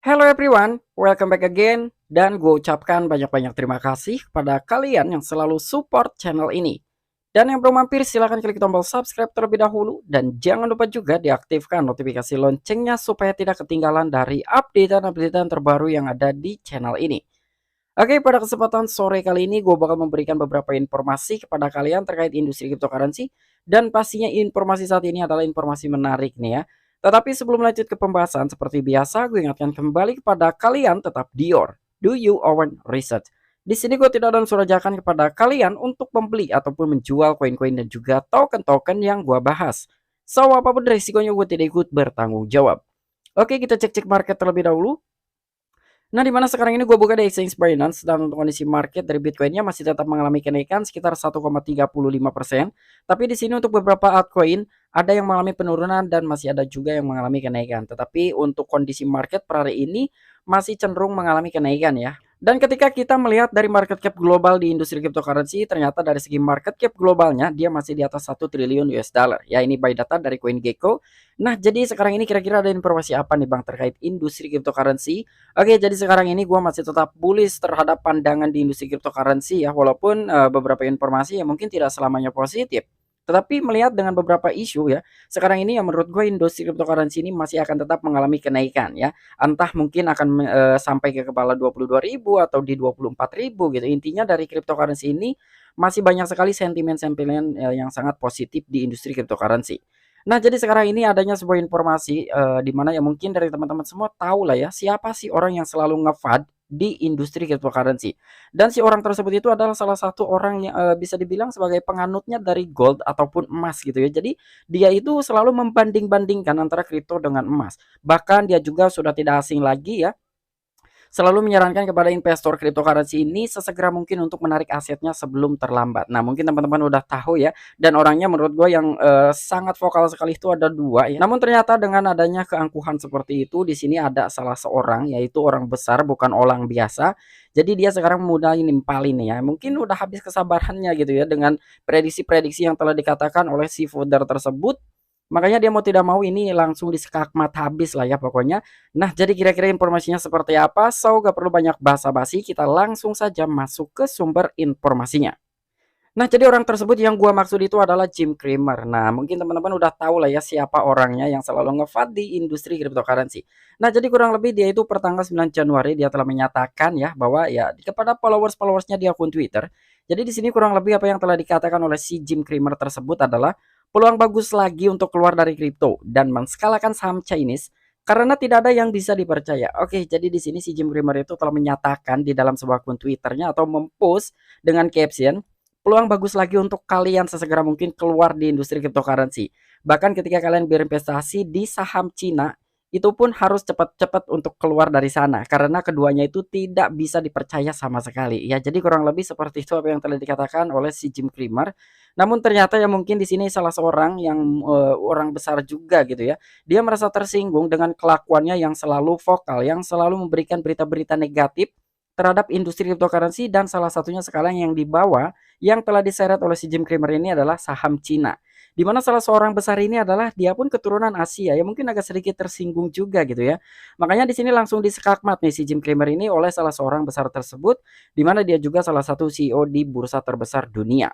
Hello everyone, welcome back again. Dan gue ucapkan banyak-banyak terima kasih kepada kalian yang selalu support channel ini. Dan yang belum mampir silahkan klik tombol subscribe terlebih dahulu. Dan jangan lupa juga diaktifkan notifikasi loncengnya supaya tidak ketinggalan dari updatean-updatean terbaru yang ada di channel ini. Oke, pada kesempatan sore kali ini gue bakal memberikan beberapa informasi kepada kalian terkait industri cryptocurrency dan pastinya informasi saat ini adalah informasi menarik nih ya. Tetapi sebelum lanjut ke pembahasan seperti biasa gue ingatkan kembali kepada kalian tetap Dior, do you own research. Di sini gue tidak ada unsur ajakan kepada kalian untuk membeli ataupun menjual koin-koin dan juga token-token yang gue bahas. So apapun resikonya gue tidak ikut bertanggung jawab. Oke, kita cek-cek market terlebih dahulu. Nah, di mana sekarang ini gue buka di exchange Binance dan untuk kondisi market dari Bitcoinnya masih tetap mengalami kenaikan sekitar 1,35%. Tapi di sini untuk beberapa altcoin ada yang mengalami penurunan dan masih ada juga yang mengalami kenaikan. Tetapi untuk kondisi market per hari ini masih cenderung mengalami kenaikan ya. Dan ketika kita melihat dari market cap global di industri cryptocurrency, ternyata dari segi market cap globalnya dia masih di atas 1 triliun US dollar. Ya, ini by data dari CoinGecko. Nah, jadi sekarang ini kira-kira ada informasi apa nih Bang terkait industri cryptocurrency? Oke, jadi sekarang ini gua masih tetap bullish terhadap pandangan di industri cryptocurrency ya, walaupun beberapa informasi yang mungkin tidak selamanya positif. Tetapi melihat dengan beberapa isu ya, sekarang ini yang menurut gue industri cryptocurrency ini masih akan tetap mengalami kenaikan ya. Entah mungkin akan sampai ke kepala 22.000 atau di 24.000 gitu. Intinya dari cryptocurrency ini masih banyak sekali sentimen-sentimen yang sangat positif di industri cryptocurrency. Nah, jadi sekarang ini adanya sebuah informasi, di mana ya mungkin dari teman-teman semua tahu lah ya, siapa sih orang yang selalu nge-FUD di industri cryptocurrency. Dan si orang tersebut itu adalah salah satu orang yang, bisa dibilang sebagai penganutnya dari gold ataupun emas gitu ya. Jadi, dia itu selalu membanding-bandingkan antara kripto dengan emas. Bahkan dia juga sudah tidak asing lagi ya, selalu menyarankan kepada investor cryptocurrency ini sesegera mungkin untuk menarik asetnya sebelum terlambat. Nah, mungkin teman-teman udah tahu ya, dan orangnya menurut gue yang sangat vokal sekali itu ada dua ya. Namun ternyata dengan adanya keangkuhan seperti itu, di sini ada salah seorang, yaitu orang besar bukan orang biasa. Jadi dia sekarang mulai nimpalin ya. Mungkin udah habis kesabarannya gitu ya dengan prediksi-prediksi yang telah dikatakan oleh si founder tersebut. Makanya dia mau tidak mau ini langsung diskakmat habis lah ya pokoknya. Nah, jadi kira-kira informasinya seperti apa? So, gak perlu banyak basa-basi, kita langsung saja masuk ke sumber informasinya. Nah, jadi orang tersebut yang gua maksud itu adalah Jim Cramer. Nah, mungkin teman-teman udah tahu lah ya siapa orangnya yang selalu ngevad di industri cryptocurrency. Nah, jadi kurang lebih dia itu pertanggal 9 Januari dia telah menyatakan ya bahwa ya kepada followers-followersnya di akun Twitter. Jadi di sini kurang lebih apa yang telah dikatakan oleh si Jim Cramer tersebut adalah peluang bagus lagi untuk keluar dari kripto dan menskalakan saham Chinese karena tidak ada yang bisa dipercaya. Oke, jadi di sini si Jim Cramer itu telah menyatakan di dalam sebuah akun Twitternya atau mempost dengan caption peluang bagus lagi untuk kalian sesegera mungkin keluar di industri cryptocurrency. Bahkan ketika kalian berinvestasi di saham Cina, itu pun harus cepat-cepat untuk keluar dari sana karena keduanya itu tidak bisa dipercaya sama sekali. Ya, jadi kurang lebih seperti itu apa yang telah dikatakan oleh si Jim Cramer. Namun ternyata ya mungkin di sini salah seorang yang orang besar juga gitu ya. Dia merasa tersinggung dengan kelakuannya yang selalu vokal, yang selalu memberikan berita-berita negatif terhadap industri cryptocurrency dan salah satunya sekarang yang dibawa yang telah diseret oleh si Jim Cramer ini adalah saham Cina. Di mana salah seorang besar ini adalah dia pun keturunan Asia ya mungkin agak sedikit tersinggung juga gitu ya. Makanya di sini langsung disekakmat nih si Jim Cramer ini oleh salah seorang besar tersebut di mana dia juga salah satu CEO di bursa terbesar dunia.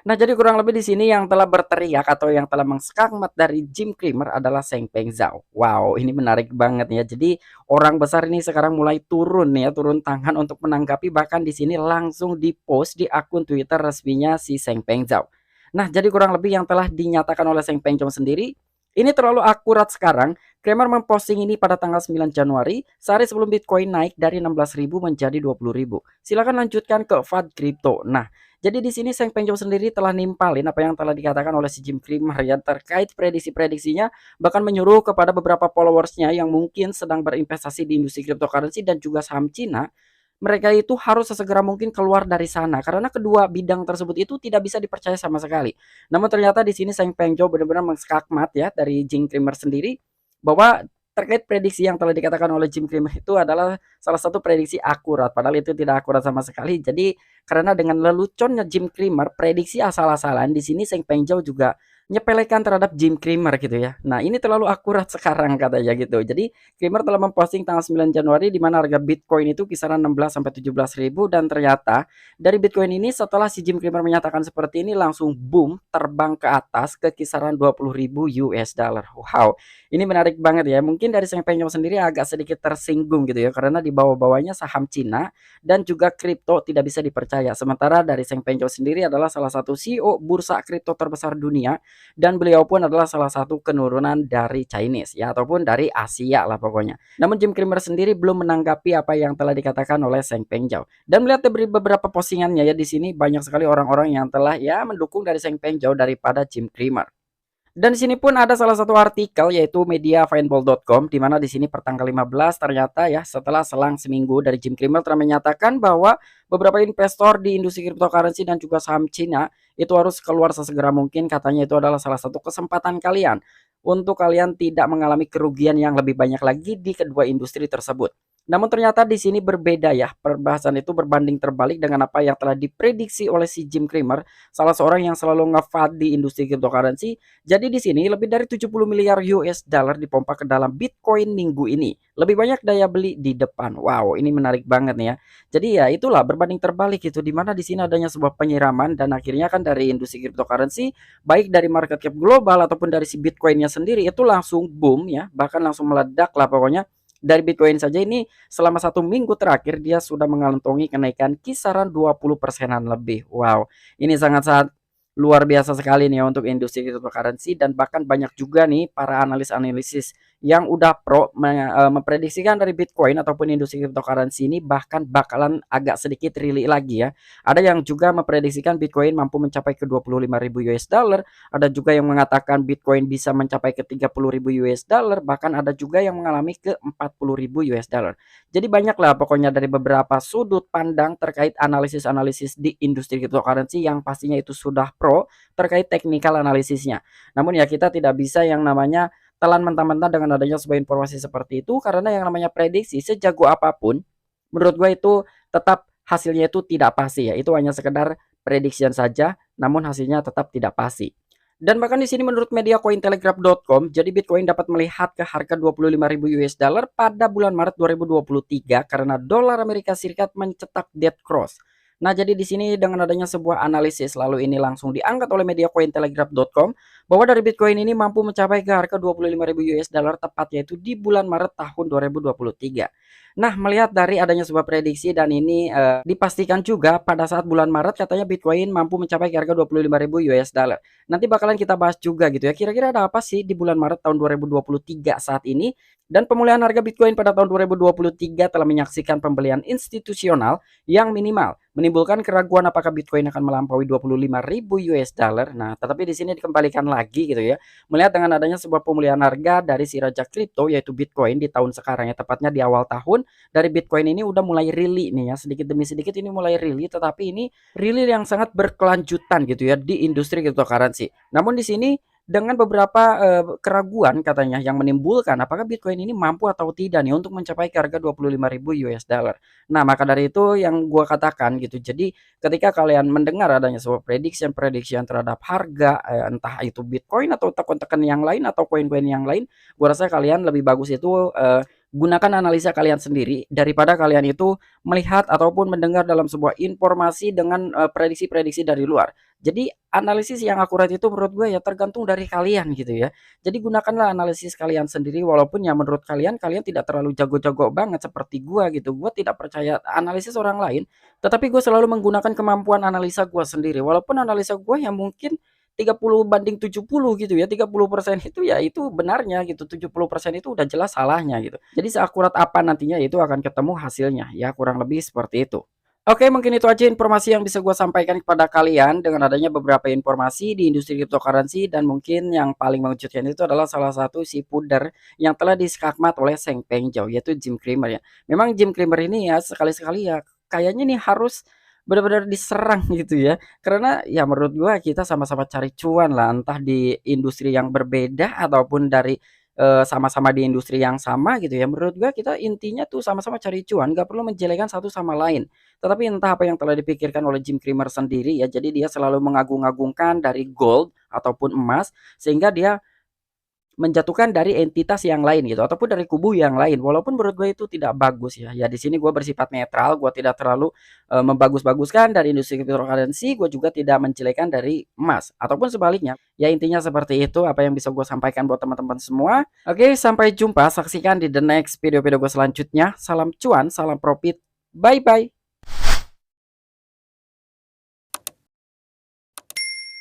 Nah, jadi kurang lebih di sini yang telah berteriak atau yang telah mengskakmat dari Jim Cramer adalah Seng Peng Zhao. Wow, ini menarik banget ya. Jadi orang besar ini sekarang mulai turun ya, turun tangan untuk menanggapi bahkan di sini langsung di-post di akun Twitter resminya si Seng Peng Zhao. Nah, jadi kurang lebih yang telah dinyatakan oleh Seng Peng Zhao sendiri ini terlalu akurat sekarang. Kramer memposting ini pada tanggal 9 Januari, sehari sebelum Bitcoin naik dari 16.000 menjadi 20.000. Silakan lanjutkan ke FUD Crypto. Nah, jadi di sini Seng Penjo sendiri telah nimpalin apa yang telah dikatakan oleh si Jim Cramer ya terkait prediksi-prediksinya, bahkan menyuruh kepada beberapa followersnya yang mungkin sedang berinvestasi di industri cryptocurrency dan juga saham Cina, mereka itu harus sesegera mungkin keluar dari sana karena kedua bidang tersebut itu tidak bisa dipercaya sama sekali. Namun ternyata di sini Seng Pengjo benar-benar mengskakmat ya dari Jim Cramer sendiri bahwa terkait prediksi yang telah dikatakan oleh Jim Cramer itu adalah salah satu prediksi akurat padahal itu tidak akurat sama sekali. Jadi karena dengan leluconnya Jim Cramer prediksi asal-asalan di sini Seng Pengjo juga nyepelekan terhadap Jim Cramer gitu ya. Nah, ini terlalu akurat sekarang katanya gitu. Jadi, Cramer telah memposting tanggal 9 Januari di mana harga Bitcoin itu kisaran 16 sampai 17 ribu dan ternyata dari Bitcoin ini setelah si Jim Cramer menyatakan seperti ini langsung boom terbang ke atas ke kisaran 20.000 US dollar. Wow, ini menarik banget ya. Mungkin dari Seng Penyo sendiri agak sedikit tersinggung gitu ya karena di bawah-bawahnya saham Cina dan juga kripto tidak bisa dipercaya. Sementara dari Seng Penyo sendiri adalah salah satu CEO bursa kripto terbesar dunia dan beliau pun adalah salah satu keturunan dari Chinese ya ataupun dari Asia lah pokoknya. Namun Jim Cramer sendiri belum menanggapi apa yang telah dikatakan oleh Seng Pengjau. Dan melihat dari beberapa postingannya ya di sini banyak sekali orang-orang yang telah ya mendukung dari Seng Pengjau daripada Jim Cramer. Dan di sini pun ada salah satu artikel yaitu mediafindball.com di mana di sini pertanggal 15 ternyata ya setelah selang seminggu dari Jim Cramer telah menyatakan bahwa beberapa investor di industri cryptocurrency dan juga saham Cina itu harus keluar sesegera mungkin, katanya itu adalah salah satu kesempatan kalian untuk kalian tidak mengalami kerugian yang lebih banyak lagi di kedua industri tersebut. Namun ternyata di sini berbeda ya, perbahasan itu berbanding terbalik dengan apa yang telah diprediksi oleh si Jim Cramer, salah seorang yang selalu ngefat di industri cryptocurrency. Jadi di sini lebih dari 70 miliar US dollar dipompa ke dalam Bitcoin minggu ini. Lebih banyak daya beli di depan. Wow, ini menarik banget nih ya. Jadi ya itulah berbanding terbalik itu di mana di sini adanya sebuah penyiraman dan akhirnya kan dari industri cryptocurrency baik dari market cap global ataupun dari si Bitcoinnya sendiri itu langsung boom ya, bahkan langsung meledak lah pokoknya. Dari Bitcoin saja ini selama 1 minggu terakhir dia sudah mengantongi kenaikan kisaran 20%-an lebih. Wow, ini sangat-sangat luar biasa sekali nih ya untuk industri cryptocurrency dan bahkan banyak juga nih para analis-analisis yang udah memprediksikan dari Bitcoin ataupun industri cryptocurrency ini bahkan bakalan agak sedikit rally lagi ya. Ada yang juga memprediksikan Bitcoin mampu mencapai ke 25.000 US dollar, ada juga yang mengatakan Bitcoin bisa mencapai ke 30.000 US dollar, bahkan ada juga yang mengalami ke 40.000 US dollar. Jadi banyak lah pokoknya dari beberapa sudut pandang terkait analisis-analisis di industri cryptocurrency yang pastinya itu sudah pro terkait teknikal analisisnya. Namun ya kita tidak bisa yang namanya telan mentah-mentah dengan adanya sebuah informasi seperti itu karena yang namanya prediksi sejago apapun menurut gue itu tetap hasilnya itu tidak pasti ya. Itu hanya sekedar prediction saja namun hasilnya tetap tidak pasti. Dan bahkan di sini menurut media cointelegraph.com, jadi Bitcoin dapat melihat ke harga 25.000 US dollar pada bulan Maret 2023 karena dolar Amerika Serikat mencetak dead cross. Nah, jadi di sini dengan adanya sebuah analisis lalu ini langsung diangkat oleh media cointelegraph.com bahwa dari Bitcoin ini mampu mencapai ke harga 25.000 US dollar tepat yaitu di bulan Maret tahun 2023. Nah, melihat dari adanya sebuah prediksi dan ini dipastikan juga pada saat bulan Maret katanya Bitcoin mampu mencapai ke harga 25.000 US dollar. Nanti bakalan kita bahas juga gitu ya. Kira-kira ada apa sih di bulan Maret tahun 2023 saat ini? Dan pemulihan harga Bitcoin pada tahun 2023 telah menyaksikan pembelian institusional yang minimal, menimbulkan keraguan apakah Bitcoin akan melampaui 25.000 US dollar. Nah, tetapi di sini dikembalikan lagi gitu ya. Melihat dengan adanya sebuah pemulihan harga dari si raja kripto yaitu Bitcoin di tahun sekarang ya, tepatnya di awal tahun dari Bitcoin ini udah mulai rally nih ya, sedikit demi sedikit ini mulai rally, tetapi ini rally yang sangat berkelanjutan gitu ya di industri cryptocurrency. Namun di sini dengan beberapa keraguan katanya yang menimbulkan apakah Bitcoin ini mampu atau tidak nih untuk mencapai ke harga 25.000 US dollar. Nah, maka dari itu yang gua katakan gitu. Jadi ketika kalian mendengar adanya sebuah prediction terhadap harga entah itu Bitcoin atau token-token yang lain atau koin-koin yang lain, gua rasa kalian lebih bagus itu gunakan analisa kalian sendiri daripada kalian itu melihat ataupun mendengar dalam sebuah informasi dengan prediksi-prediksi dari luar. Jadi analisis yang akurat itu menurut gue ya tergantung dari kalian gitu ya. Jadi gunakanlah analisis kalian sendiri walaupun ya menurut kalian kalian tidak terlalu jago-jago banget seperti gua gitu. Gua tidak percaya analisis orang lain, tetapi gue selalu menggunakan kemampuan analisa gua sendiri. Walaupun analisa gua yang mungkin 30/70 gitu ya, 30% itu ya itu benarnya gitu, 70% itu udah jelas salahnya gitu. Jadi seakurat apa nantinya itu akan ketemu hasilnya ya, kurang lebih seperti itu. Oke, mungkin itu aja informasi yang bisa gue sampaikan kepada kalian dengan adanya beberapa informasi di industri cryptocurrency dan mungkin yang paling mengejutkan itu adalah salah satu si pudar yang telah diskakmat oleh Seng Pengjau yaitu Jim Cramer ya. Memang Jim Cramer ini ya sekali-sekali ya kayaknya nih harus benar-benar diserang gitu ya. Karena ya menurut gua kita sama-sama cari cuan lah entah di industri yang berbeda ataupun dari sama-sama di industri yang sama gitu ya, menurut gua kita intinya tuh sama-sama cari cuan, nggak perlu menjelekan satu sama lain. Tetapi entah apa yang telah dipikirkan oleh Jim Cramer sendiri ya, jadi dia selalu mengagung-agungkan dari gold ataupun emas, sehingga dia menjatuhkan dari entitas yang lain gitu ataupun dari kubu yang lain, walaupun menurut gue itu tidak bagus ya. Ya di sini gue bersifat netral, gue tidak terlalu membagus-baguskan dari industri cryptocurrency, gue juga tidak menjelekan dari emas ataupun sebaliknya. Ya intinya seperti itu apa yang bisa gue sampaikan buat teman-teman semua. Oke, sampai jumpa, saksikan di the next video-video gue selanjutnya. Salam cuan, salam profit. Bye bye.